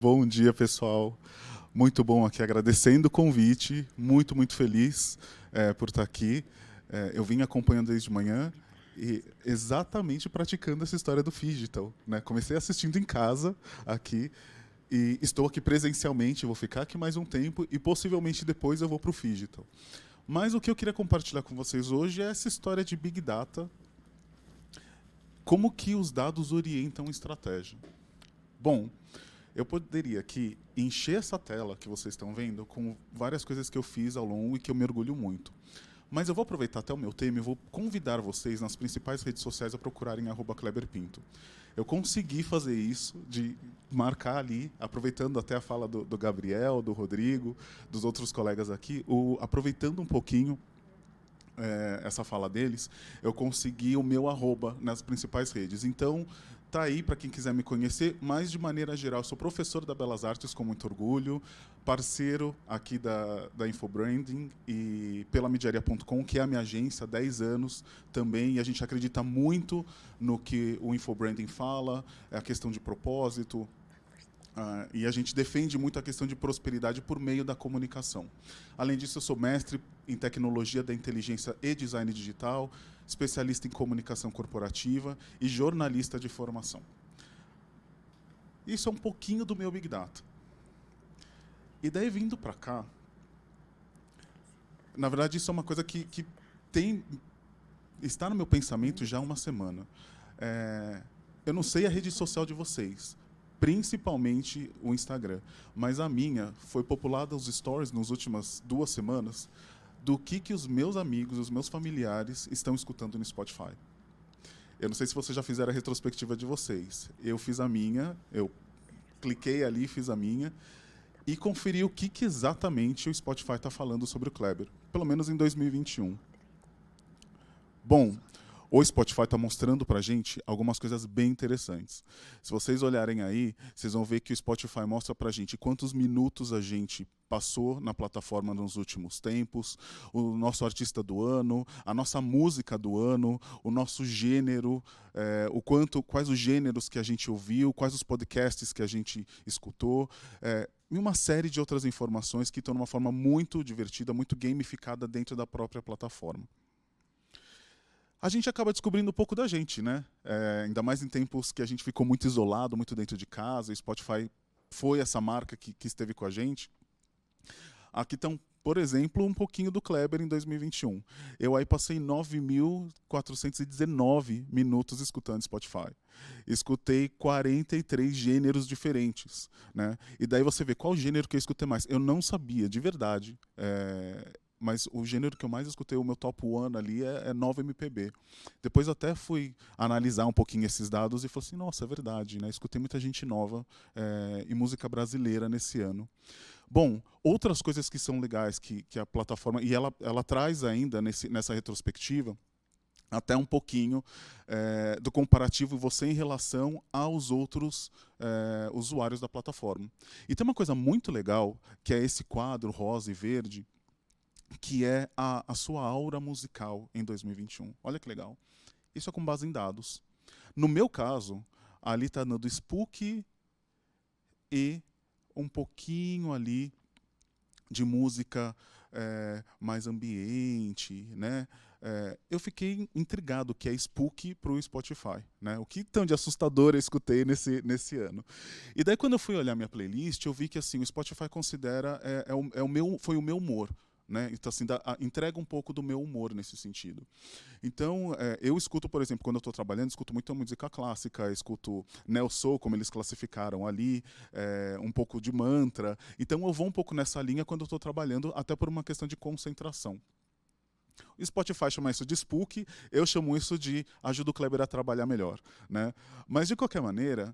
Bom dia, pessoal. Muito bom aqui, agradecendo o convite. Muito feliz por estar aqui. Eu vim acompanhando desde manhã e exatamente praticando essa história do Phygital, né? Comecei assistindo em casa aqui e estou aqui presencialmente. Vou ficar aqui mais um tempo e possivelmente depois eu vou para o Phygital. Mas o que eu queria compartilhar com vocês hoje é essa história de Big Data, como que os dados orientam a estratégia. Bom, eu poderia aqui encher essa tela que vocês estão vendo com várias coisas que eu fiz ao longo e que eu me orgulho muito. Mas eu vou aproveitar até o meu tema e vou convidar vocês nas principais redes sociais a procurarem @KleberPinto. Eu consegui fazer isso, de marcar ali, aproveitando até a fala do Gabriel, do Rodrigo, dos outros colegas aqui, aproveitando um pouquinho essa fala deles, eu consegui o meu @, nas principais redes. Então, tá aí para quem quiser me conhecer, mas de maneira geral, sou professor da Belas Artes com muito orgulho, parceiro aqui da Infobranding e pela Midiaria.com, que é a minha agência há 10 anos também, e a gente acredita muito no que o Infobranding fala, é a questão de propósito, e a gente defende muito a questão de prosperidade por meio da comunicação. Além disso, eu sou mestre em tecnologia da inteligência e design digital, especialista em comunicação corporativa e jornalista de formação. Isso é um pouquinho do meu Big Data. E daí, vindo para cá, na verdade, isso é uma coisa que está no meu pensamento já há uma semana. Eu não sei a rede social de vocês, principalmente o Instagram, mas a minha foi populada os stories nas últimas 2 semanas do que os meus amigos, os meus familiares estão escutando no Spotify. Eu não sei se vocês já fizeram a retrospectiva de vocês. Eu fiz a minha, eu cliquei ali, fiz a minha e conferi o que exatamente o Spotify está falando sobre o Kleber, pelo menos em 2021. Bom, o Spotify está mostrando para a gente algumas coisas bem interessantes. Se vocês olharem aí, vocês vão ver que o Spotify mostra para a gente quantos minutos a gente passou na plataforma nos últimos tempos, o nosso artista do ano, a nossa música do ano, o nosso gênero, quais os gêneros que a gente ouviu, quais os podcasts que a gente escutou, e uma série de outras informações que estão de uma forma muito divertida, muito gamificada dentro da própria plataforma. A gente acaba descobrindo um pouco da gente, né? Ainda mais em tempos que a gente ficou muito isolado, muito dentro de casa. O Spotify foi essa marca que esteve com a gente. Aqui estão, por exemplo, um pouquinho do Kleber em 2021. Eu aí passei 9.419 minutos escutando Spotify. Escutei 43 gêneros diferentes, né? E daí você vê qual gênero que eu escutei mais. Eu não sabia, de verdade. Mas o gênero que eu mais escutei, o meu top one ali, é nova MPB. Depois eu até fui analisar um pouquinho esses dados e falei assim, nossa, é verdade, né? Escutei muita gente nova e música brasileira nesse ano. Bom, outras coisas que são legais que a plataforma... E ela traz ainda nessa retrospectiva até um pouquinho do comparativo você em relação aos outros usuários da plataforma. E tem uma coisa muito legal, que é esse quadro rosa e verde, que é a sua aura musical em 2021. Olha que legal. Isso é com base em dados. No meu caso, ali está dando Spook e um pouquinho ali de música mais ambiente, né? Eu fiquei intrigado que é Spook para o Spotify, né? O que tão de assustador eu escutei nesse ano. E daí quando eu fui olhar minha playlist, eu vi que assim o Spotify considera foi o meu humor. Né? Então, assim, entrega um pouco do meu humor nesse sentido. Então, eu escuto, por exemplo, quando eu estou trabalhando, escuto muita música clássica, escuto neo soul, como eles classificaram ali, um pouco de mantra. Então, eu vou um pouco nessa linha quando eu estou trabalhando, até por uma questão de concentração. O Spotify chama isso de Spook, eu chamo isso de ajuda o Kleber a trabalhar melhor. Né? Mas, de qualquer maneira,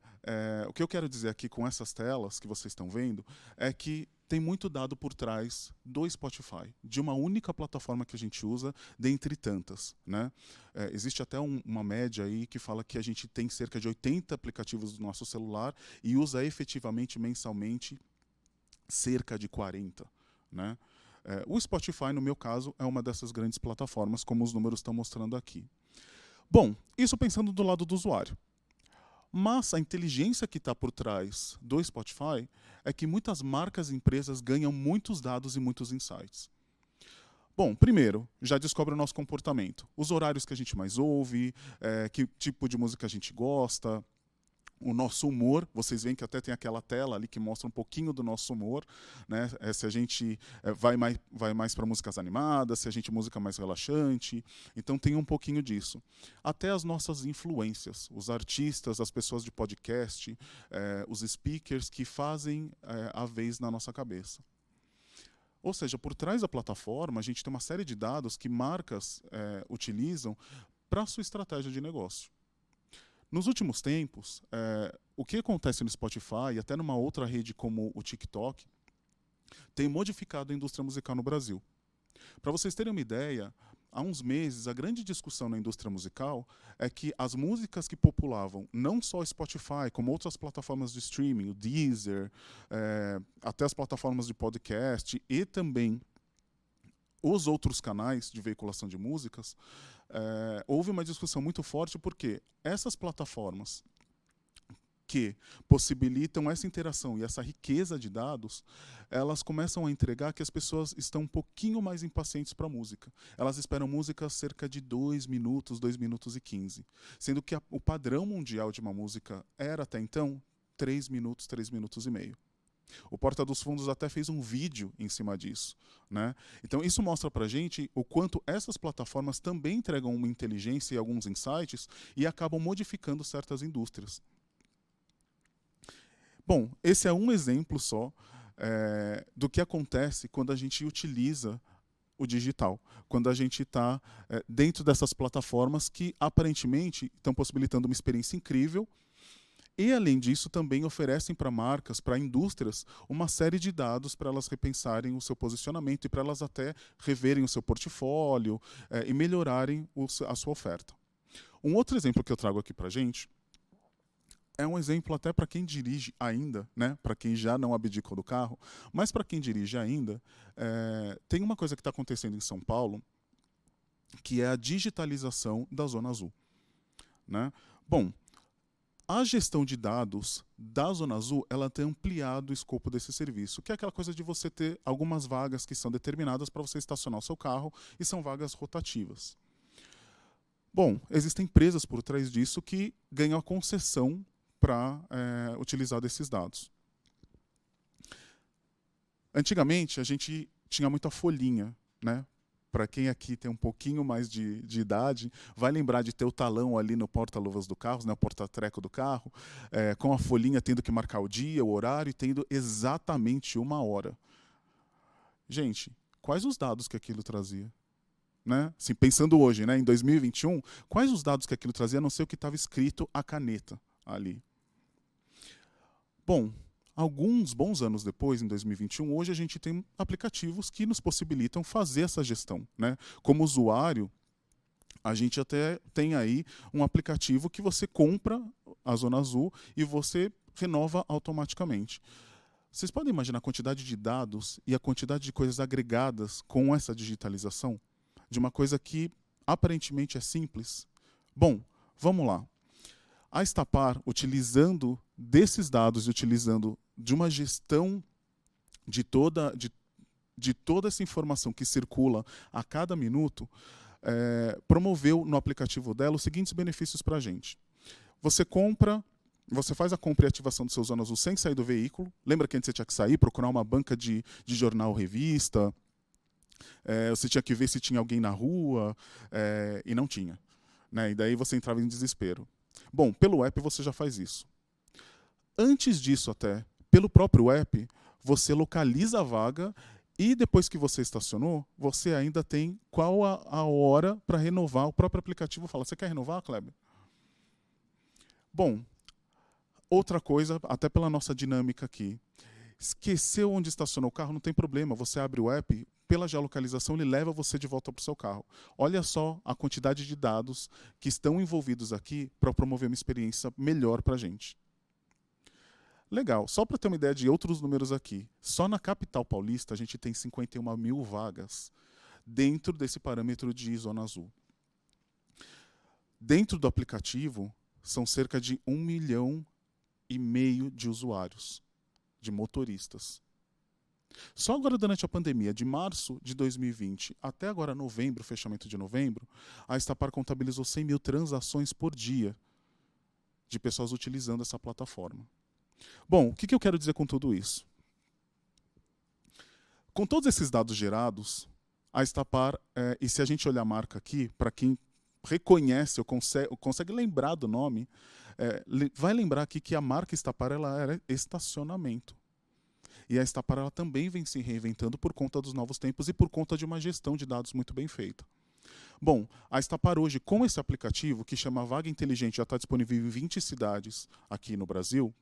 o que eu quero dizer aqui com essas telas que vocês estão vendo é que tem muito dado por trás do Spotify, de uma única plataforma que a gente usa, dentre tantas. Né? Existe até uma média aí que fala que a gente tem cerca de 80 aplicativos no nosso celular e usa efetivamente, mensalmente, cerca de 40. Né? O Spotify, no meu caso, é uma dessas grandes plataformas, como os números estão mostrando aqui. Bom, isso pensando do lado do usuário. Mas a inteligência que está por trás do Spotify é que muitas marcas e empresas ganham muitos dados e muitos insights. Bom, primeiro, já descobre o nosso comportamento. Os horários que a gente mais ouve, que tipo de música a gente gosta, o nosso humor. Vocês veem que até tem aquela tela ali que mostra um pouquinho do nosso humor, né? Se a gente vai mais para músicas animadas, se a gente música mais relaxante. Então tem um pouquinho disso. Até as nossas influências, os artistas, as pessoas de podcast, os speakers que fazem a vez na nossa cabeça. Ou seja, por trás da plataforma, a gente tem uma série de dados que marcas utilizam para a sua estratégia de negócio. Nos últimos tempos, o que acontece no Spotify e até numa outra rede como o TikTok tem modificado a indústria musical no Brasil. Para vocês terem uma ideia, há uns meses a grande discussão na indústria musical é que as músicas que populavam não só o Spotify, como outras plataformas de streaming, o Deezer, até as plataformas de podcast e também os outros canais de veiculação de músicas, houve uma discussão muito forte porque essas plataformas que possibilitam essa interação e essa riqueza de dados, elas começam a entregar que as pessoas estão um pouquinho mais impacientes para a música. Elas esperam música cerca de 2 minutos, 2 minutos e 15. Sendo que o padrão mundial de uma música era, até então, 3 minutos, 3 minutos e meio. O Porta dos Fundos até fez um vídeo em cima disso, né? Então isso mostra pra gente o quanto essas plataformas também entregam uma inteligência e alguns insights e acabam modificando certas indústrias. Bom, esse é um exemplo só do que acontece quando a gente utiliza o digital, quando a gente está dentro dessas plataformas que aparentemente estão possibilitando uma experiência incrível. E, além disso, também oferecem para marcas, para indústrias, uma série de dados para elas repensarem o seu posicionamento e para elas até reverem o seu portfólio e melhorarem a sua oferta. Um outro exemplo que eu trago aqui para a gente é um exemplo até para quem dirige ainda, né? Para quem já não abdicou do carro, mas para quem dirige ainda, tem uma coisa que está acontecendo em São Paulo, que é a digitalização da Zona Azul, né? Bom, a gestão de dados da Zona Azul, ela tem ampliado o escopo desse serviço, que é aquela coisa de você ter algumas vagas que são determinadas para você estacionar o seu carro e são vagas rotativas. Bom, existem empresas por trás disso que ganham a concessão para utilizar desses dados. Antigamente, a gente tinha muita folhinha, né? Para quem aqui tem um pouquinho mais de idade, vai lembrar de ter o talão ali no porta-luvas do carro, né, o porta-treco do carro, com a folhinha tendo que marcar o dia, o horário e tendo exatamente 1 hora. Gente, quais os dados que aquilo trazia? Né? Assim, pensando hoje, né, em 2021, quais os dados que aquilo trazia, a não ser o que estava escrito à caneta ali? Bom, alguns bons anos depois, em 2021, hoje a gente tem aplicativos que nos possibilitam fazer essa gestão, né? Como usuário, a gente até tem aí um aplicativo que você compra a Zona Azul e você renova automaticamente. Vocês podem imaginar a quantidade de dados e a quantidade de coisas agregadas com essa digitalização? De uma coisa que aparentemente é simples? Bom, vamos lá. A Estapar, utilizando desses dados e utilizando de uma gestão de toda essa informação que circula a cada minuto, promoveu no aplicativo dela os seguintes benefícios para a gente. Você faz a compra e ativação do seu Zona Azul sem sair do veículo. Lembra que antes você tinha que sair, procurar uma banca de jornal, revista, você tinha que ver se tinha alguém na rua, e não tinha, né? E daí você entrava em desespero. Bom, pelo app você já faz isso. Antes disso até, pelo próprio app, você localiza a vaga e depois que você estacionou, você ainda tem qual a hora para renovar. O próprio aplicativo fala, você quer renovar, Kleber? Bom, outra coisa, até pela nossa dinâmica aqui. Esqueceu onde estacionou o carro, não tem problema. Você abre o app, pela geolocalização, ele leva você de volta para o seu carro. Olha só a quantidade de dados que estão envolvidos aqui para promover uma experiência melhor para a gente. Legal, só para ter uma ideia de outros números aqui. Só na capital paulista a gente tem 51 mil vagas dentro desse parâmetro de Zona Azul. Dentro do aplicativo, são cerca de 1,5 milhão de usuários, de motoristas. Só agora, durante a pandemia, de março de 2020 até agora novembro, fechamento de novembro, a Estapar contabilizou 100 mil transações por dia de pessoas utilizando essa plataforma. Bom, o que eu quero dizer com tudo isso? Com todos esses dados gerados, a Estapar, e se a gente olhar a marca aqui, para quem reconhece ou consegue lembrar do nome, vai lembrar aqui que a marca Estapar ela era estacionamento. E a Estapar ela também vem se reinventando por conta dos novos tempos e por conta de uma gestão de dados muito bem feita. Bom, a Estapar hoje, com esse aplicativo, que chama Vaga Inteligente, já está disponível em 20 cidades aqui no Brasil,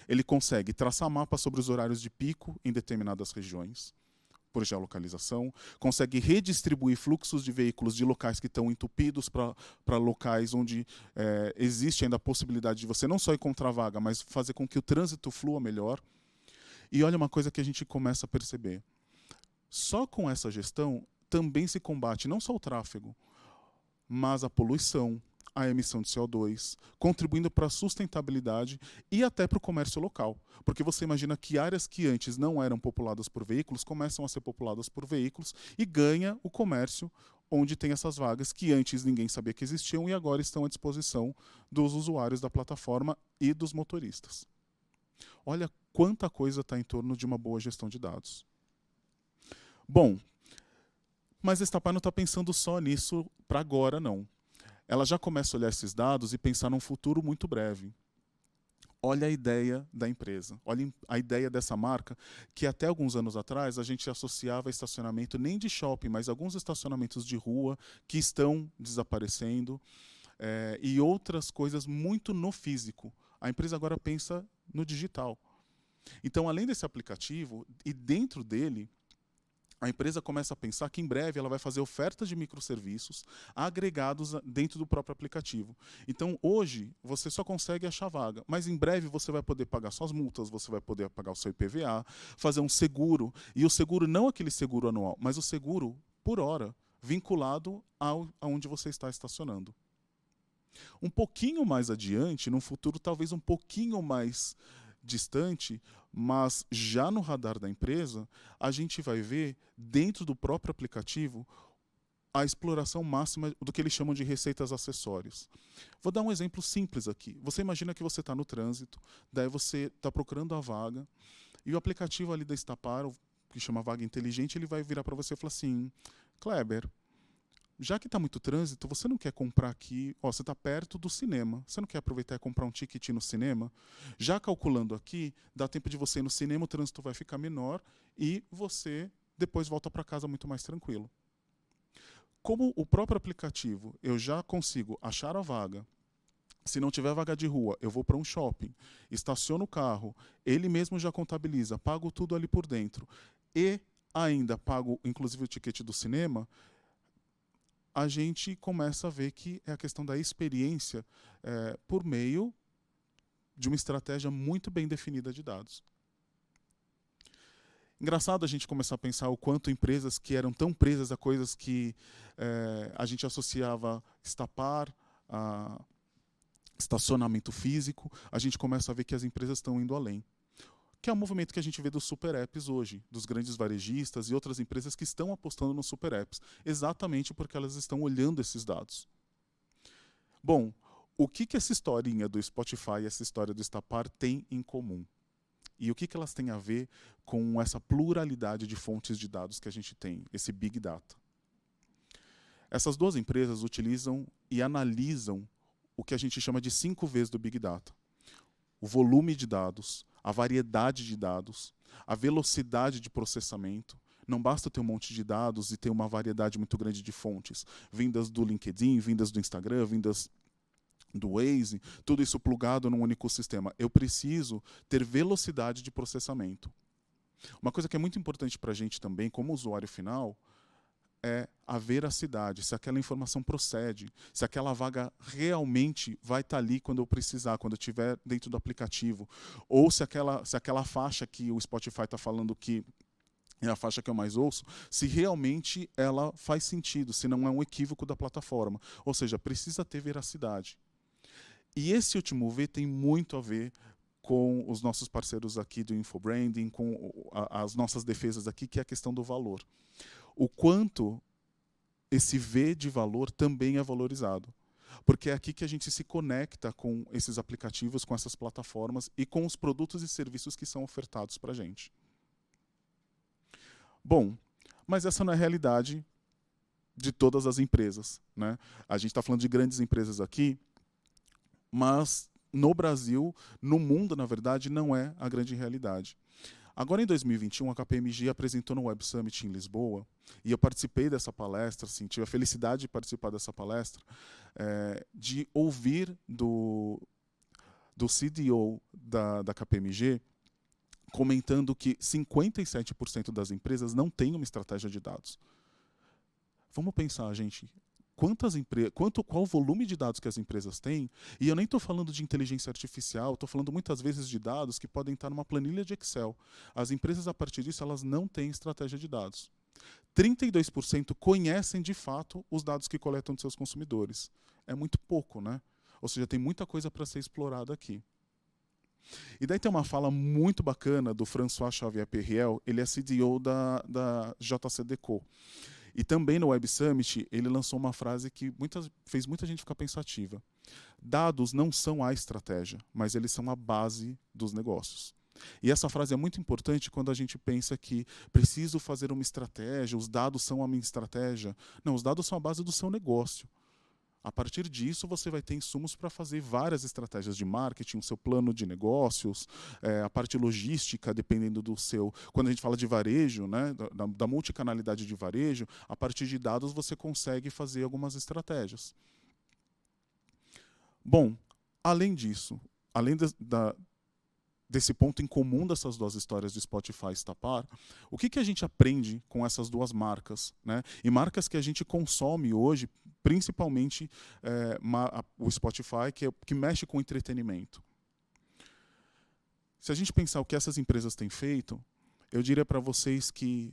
ele consegue traçar mapas sobre os horários de pico em determinadas regiões, por geolocalização, consegue redistribuir fluxos de veículos de locais que estão entupidos para locais onde existe ainda a possibilidade de você não só encontrar vaga, mas fazer com que o trânsito flua melhor. E olha uma coisa que a gente começa a perceber. Só com essa gestão também se combate não só o tráfego, mas a poluição, a emissão de CO2, contribuindo para a sustentabilidade e até para o comércio local. Porque você imagina que áreas que antes não eram populadas por veículos começam a ser populadas por veículos e ganha o comércio onde tem essas vagas que antes ninguém sabia que existiam e agora estão à disposição dos usuários da plataforma e dos motoristas. Olha quanta coisa está em torno de uma boa gestão de dados. Bom, mas a Estapar não está pensando só nisso para agora, não. Ela já começa a olhar esses dados e pensar num futuro muito breve. Olha a ideia da empresa, olha a ideia dessa marca, que até alguns anos atrás a gente associava a estacionamento nem de shopping, mas alguns estacionamentos de rua que estão desaparecendo e outras coisas muito no físico. A empresa agora pensa no digital. Então, além desse aplicativo, e dentro dele, a empresa começa a pensar que em breve ela vai fazer ofertas de microserviços agregados dentro do próprio aplicativo. Então, hoje, você só consegue achar vaga, mas em breve você vai poder pagar suas multas, você vai poder pagar o seu IPVA, fazer um seguro, e o seguro não aquele seguro anual, mas o seguro por hora, vinculado aonde você está estacionando. Um pouquinho mais adiante, num futuro talvez um pouquinho mais distante, mas já no radar da empresa, a gente vai ver, dentro do próprio aplicativo, a exploração máxima do que eles chamam de receitas acessórias. Vou dar um exemplo simples aqui. Você imagina que você está no trânsito, daí você está procurando a vaga, e o aplicativo ali da Estapar, que chama Vaga Inteligente, ele vai virar para você e falar assim, Kleber, já que está muito trânsito, você não quer comprar aqui, você está perto do cinema, você não quer aproveitar e comprar um ticket no cinema? Já calculando aqui, dá tempo de você ir no cinema, o trânsito vai ficar menor e você depois volta para casa muito mais tranquilo. Como o próprio aplicativo, eu já consigo achar a vaga. Se não tiver vaga de rua, eu vou para um shopping, estaciono o carro, ele mesmo já contabiliza, pago tudo ali por dentro e ainda pago inclusive o ticket do cinema, a gente começa a ver que é a questão da experiência por meio de uma estratégia muito bem definida de dados. Engraçado a gente começar a pensar o quanto empresas que eram tão presas a coisas que a gente associava Estapar, a estacionamento físico, a gente começa a ver que as empresas estão indo além. Que é o movimento que a gente vê dos super apps hoje, dos grandes varejistas e outras empresas que estão apostando nos super apps, exatamente porque elas estão olhando esses dados. Bom, o que essa historinha do Spotify e essa história do Estapar tem em comum? E o que elas têm a ver com essa pluralidade de fontes de dados que a gente tem, esse Big Data? Essas duas empresas utilizam e analisam o que a gente chama de 5 Vs do Big Data. O volume de dados, a variedade de dados, a velocidade de processamento. Não basta ter um monte de dados e ter uma variedade muito grande de fontes, vindas do LinkedIn, vindas do Instagram, vindas do Waze, tudo isso plugado num único sistema. Eu preciso ter velocidade de processamento. Uma coisa que é muito importante para a gente também, como usuário final, é a veracidade, se aquela informação procede, se aquela vaga realmente vai estar ali quando eu precisar, quando eu estiver dentro do aplicativo, ou se aquela faixa que o Spotify está falando que é a faixa que eu mais ouço, se realmente ela faz sentido, se não é um equívoco da plataforma. Ou seja, precisa ter veracidade. E esse último V tem muito a ver com os nossos parceiros aqui do Infobranding, com as nossas defesas aqui, que é a questão do valor. O quanto esse V de valor também é valorizado. Porque é aqui que a gente se conecta com esses aplicativos, com essas plataformas e com os produtos e serviços que são ofertados para a gente. Bom, mas essa não é a realidade de todas as empresas, né? A gente está falando de grandes empresas aqui, mas no Brasil, no mundo, na verdade, não é a grande realidade. Agora, em 2021, a KPMG apresentou no Web Summit em Lisboa, e eu participei dessa palestra, assim, tive a felicidade de participar dessa palestra, de ouvir do CDO da KPMG comentando que 57% das empresas não têm uma estratégia de dados. Vamos pensar, gente, qual o volume de dados que as empresas têm, e eu nem estou falando de inteligência artificial, estou falando muitas vezes de dados que podem estar numa planilha de Excel. As empresas, a partir disso, elas não têm estratégia de dados. 32% conhecem, de fato, os dados que coletam de seus consumidores. É muito pouco, né? Ou seja, tem muita coisa para ser explorada aqui. E daí tem uma fala muito bacana do François Xavier Perriel, ele é CDO da JCDecaux. E também no Web Summit, ele lançou uma frase que fez muita gente ficar pensativa. Dados não são a estratégia, mas eles são a base dos negócios. E essa frase é muito importante quando a gente pensa que preciso fazer uma estratégia, os dados são a minha estratégia. Não, os dados são a base do seu negócio. A partir disso, você vai ter insumos para fazer várias estratégias de marketing, o seu plano de negócios, a parte logística, dependendo do seu... Quando a gente fala de varejo, né, da multicanalidade de varejo, a partir de dados você consegue fazer algumas estratégias. Bom, além disso, além desse ponto em comum dessas duas histórias de Spotify e Estapar, o que a gente aprende com essas duas marcas, né? E marcas que a gente consome hoje, principalmente o Spotify, que mexe com entretenimento. Se a gente pensar o que essas empresas têm feito, eu diria para vocês que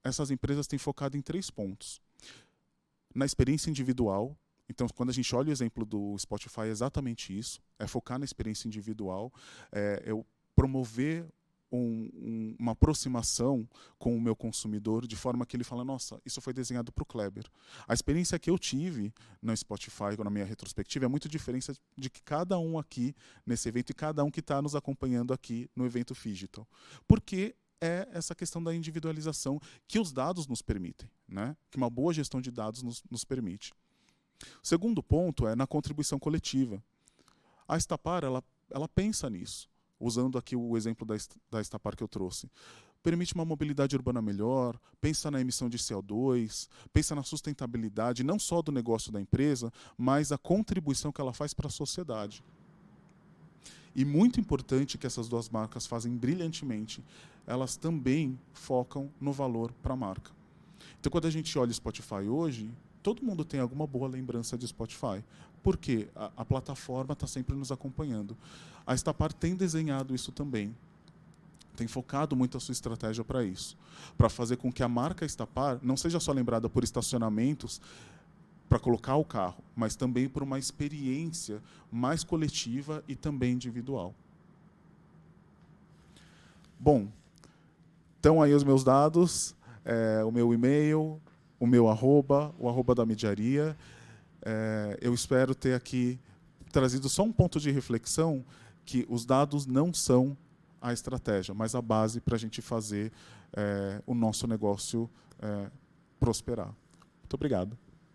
essas empresas têm focado em 3 pontos. Na experiência individual. Então, quando a gente olha o exemplo do Spotify, é exatamente isso. É focar na experiência individual, eu promover uma aproximação com o meu consumidor, de forma que ele fala, nossa, isso foi desenhado para o Kleber. A experiência que eu tive no Spotify, na minha retrospectiva, é muito diferente de que cada um aqui nesse evento e cada um que está nos acompanhando aqui no evento Phygital. Porque é essa questão da individualização que os dados nos permitem, né? Que uma boa gestão de dados nos permite. O segundo ponto é na contribuição coletiva. A Estapar, ela pensa nisso, usando aqui o exemplo da Estapar que eu trouxe. Permite uma mobilidade urbana melhor, pensa na emissão de CO2, pensa na sustentabilidade, não só do negócio da empresa, mas a contribuição que ela faz para a sociedade. E muito importante que essas duas marcas fazem brilhantemente, elas também focam no valor para a marca. Então, quando a gente olha o Spotify hoje, todo mundo tem alguma boa lembrança de Spotify, porque a plataforma está sempre nos acompanhando. A Estapar tem desenhado isso também, tem focado muito a sua estratégia para isso, para fazer com que a marca Estapar não seja só lembrada por estacionamentos para colocar o carro, mas também por uma experiência mais coletiva e também individual. Bom, então aí os meus dados, o meu e-mail, o meu arroba, o arroba da Mediaria. Eu espero ter aqui trazido só um ponto de reflexão, que os dados não são a estratégia, mas a base para a gente fazer o nosso negócio prosperar. Muito obrigado.